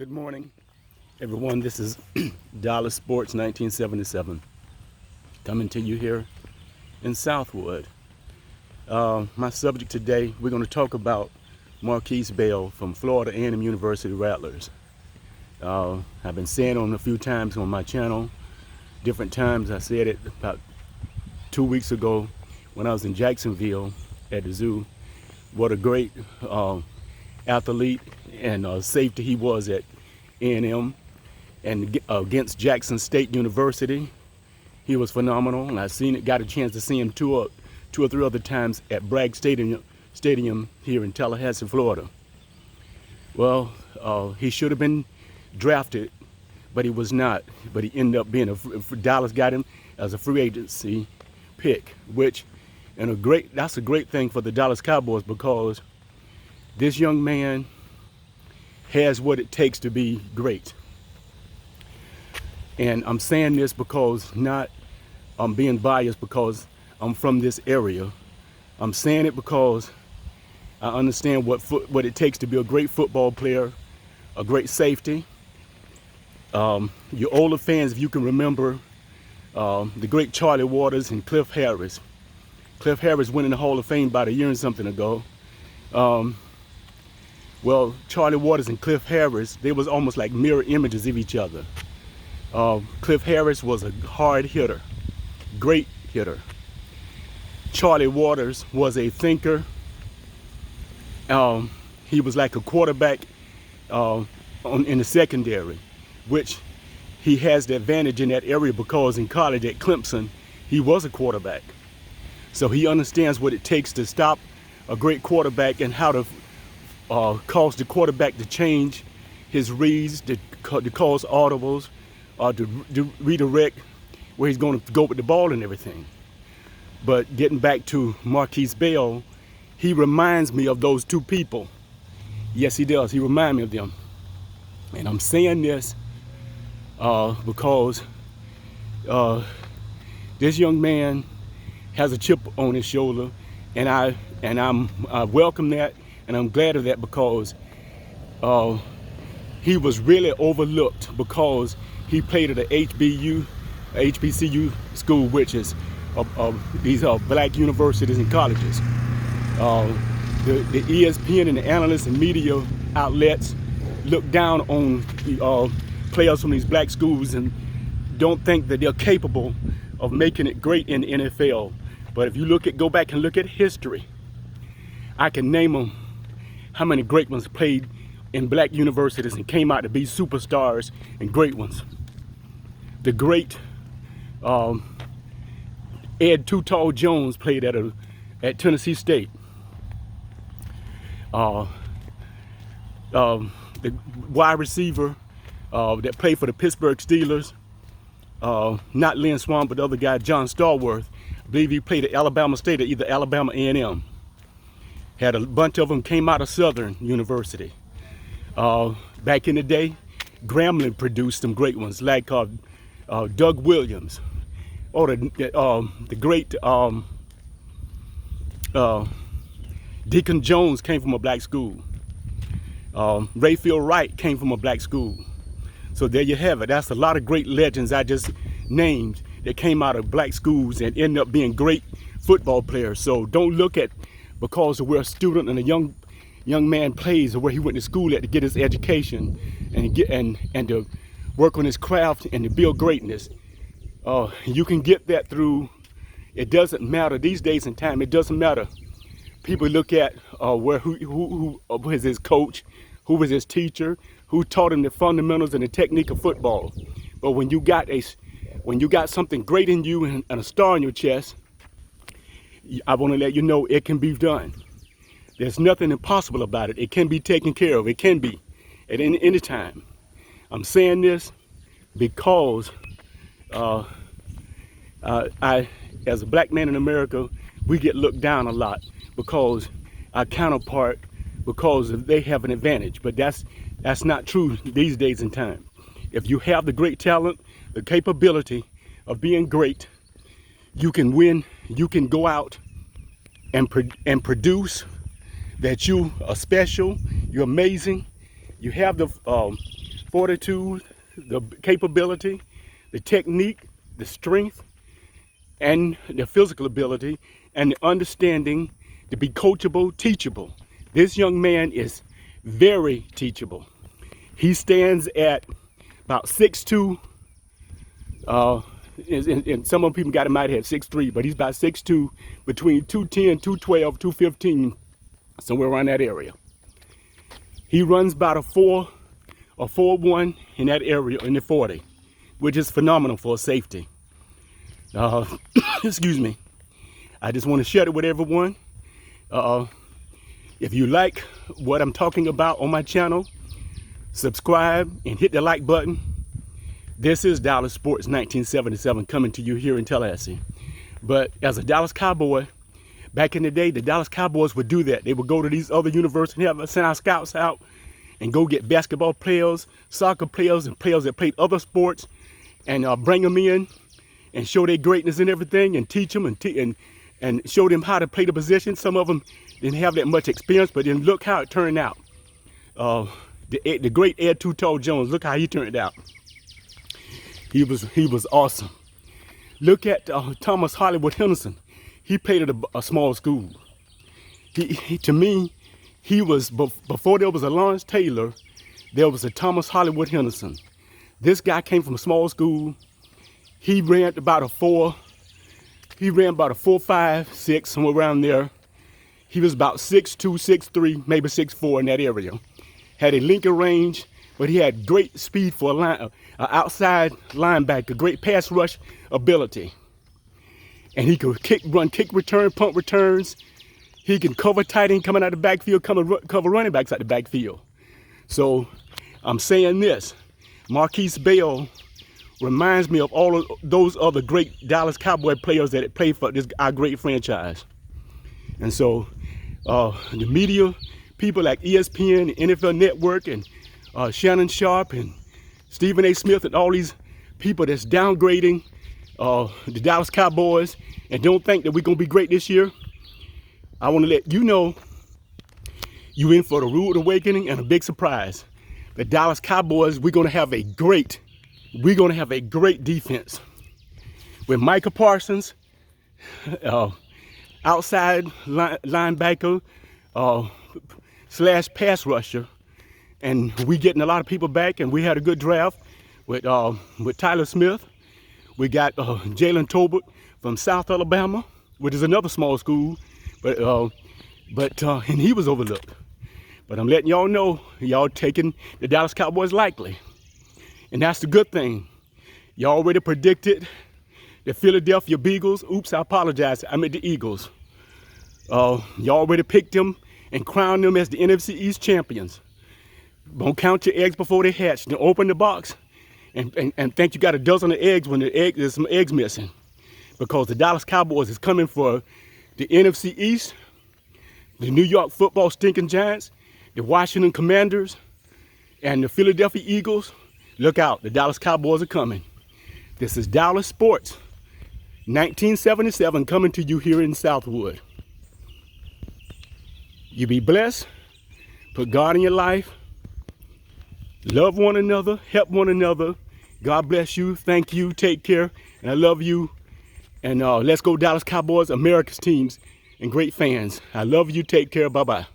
Good morning, everyone. This is Dallas Sports 1977 coming to you here in Southwood. My subject today, we're going to talk about Marquise Bell from Florida A&M University Rattlers. I've been saying it a few times on my channel, different times. I said it about 2 weeks ago when I was in Jacksonville at the zoo. What a great athlete and safety he was at A&M and against Jackson State University. He was phenomenal, and got a chance to see him two or three other times at Bragg Stadium here in Tallahassee, Florida. Well, he should have been drafted, but he was not. But he ended up being Dallas got him as a free agency pick, that's a great thing for the Dallas Cowboys, because this young man has what it takes to be great. And I'm saying this because I'm being biased because I'm from this area. I'm saying it because I understand what it takes to be a great football player, a great safety. Your older fans, if you can remember, the great Charlie Waters and Cliff Harris. Cliff Harris went in the Hall of Fame about a year and something ago. Well, Charlie Waters and Cliff Harris, they was almost like mirror images of each other. Cliff Harris was a hard hitter, great hitter. Charlie Waters was a thinker. He was like a quarterback in the secondary, which he has the advantage in that area because in college at Clemson, he was a quarterback. So he understands what it takes to stop a great quarterback and how to cause the quarterback to change his reads, to cause audibles, to redirect where he's going to go with the ball and everything. But getting back to Marquise Bell, he reminds me of those two people. Yes, he does. He reminds me of them. And I'm saying this because this young man has a chip on his shoulder, and I welcome that, and I'm glad of that, because he was really overlooked because he played at a HBCU school, which is these are black universities and colleges. The ESPN and the analysts and media outlets look down on players from these black schools and don't think that they're capable of making it great in the NFL. But if you go back and look at history, I can name them how many great ones played in black universities and came out to be superstars and great ones. The great Ed Too Tall Jones played at Tennessee State. The wide receiver that played for the Pittsburgh Steelers, not Lynn Swan, but the other guy, John Stallworth. I believe he played at Alabama State or either Alabama A&M. Had a bunch of them came out of Southern University. Back in the day, Grambling produced some great ones, like Doug Williams, or the great Deacon Jones came from a black school. Rayfield Wright came from a black school. So there you have it. That's a lot of great legends I just named that came out of black schools and ended up being great football players. So don't look at because of where a student and a young man plays or where he went to school at to get his education and to work on his craft and to build greatness. You can get that through. It doesn't matter these days and time. It doesn't matter. People look at who was his coach, who was his teacher, who taught him the fundamentals and the technique of football. But when you got something great in you and a star on your chest, I want to let you know it can be done. There's nothing impossible about it. It can be taken care of. It can be at any time. I'm saying this because I, as a black man in America, we get looked down a lot because our counterpart, because they have an advantage. But that's not true these days and time. If you have the great talent, the capability of being great, you can win. You can go out and produce that you are special, you're amazing, you have the fortitude, the capability, the technique, the strength, and the physical ability, and the understanding to be coachable, teachable. This young man is very teachable. He stands at about 6'2", and some of people got him out here at 6'3", but he's about 6'2", between 210, 212, 215, somewhere around that area. He runs about a 4 or 4.1 in that area, in the 40, which is phenomenal for a safety. Excuse me. I just want to share it with everyone. If you like what I'm talking about on my channel, subscribe and hit the like button. This is Dallas Sports 1977 coming to you here in Tallahassee. But as a Dallas Cowboy, back in the day, the Dallas Cowboys would do that. They would go to these other universities and send our scouts out and go get basketball players, soccer players, and players that played other sports, and bring them in and show their greatness and everything, and teach them and show them how to play the position. Some of them didn't have that much experience, but then look how it turned out. The great Ed Too Tall Jones, look how he turned out. He was awesome. Look at Thomas Hollywood Henderson. He played at a small school. To me, he was, before there was a Lawrence Taylor, there was a Thomas Hollywood Henderson. This guy came from a small school. He ran about a 4.5, 6, somewhere around there. He was about 6'2", 6'3", maybe 6'4" in that area. Had a Lincoln range, but he had great speed for an outside linebacker, great pass rush ability. And he could run kick return, punt returns. He can cover tight end coming out of the backfield, cover running backs out the backfield. So I'm saying this, Marquise Bell reminds me of all of those other great Dallas Cowboy players that played for our great franchise. And so the media, people like ESPN, NFL Network, and Shannon Sharp, and Stephen A. Smith, and all these people that's downgrading the Dallas Cowboys and don't think that we're going to be great this year, I want to let you know you're in for the rude awakening and a big surprise. The Dallas Cowboys, we're going to have a great defense with Micah Parsons, outside linebacker / pass rusher, and we getting a lot of people back, and we had a good draft with Tyler Smith. We got Jalen Tolbert from South Alabama, which is another small school, but and he was overlooked. But I'm letting y'all know, y'all taking the Dallas Cowboys lightly. And that's the good thing. Y'all already predicted the Philadelphia Beagles. Oops, I apologize. I meant the Eagles. Y'all already picked them and crowned them as the NFC East champions. Don't count your eggs before they hatch. Then open the box and think you got a dozen of eggs when there's some eggs missing. Because the Dallas Cowboys is coming for the NFC East, the New York Football Stinking Giants, the Washington Commanders, and the Philadelphia Eagles. Look out, the Dallas Cowboys are coming. This is Dallas Sports 1977 coming to you here in Southwood. You be blessed, put God in your life, love one another, help one another. God bless you, thank you, take care, and I love you. And let's go Dallas Cowboys, America's teams, and great fans. I love you, take care, bye-bye.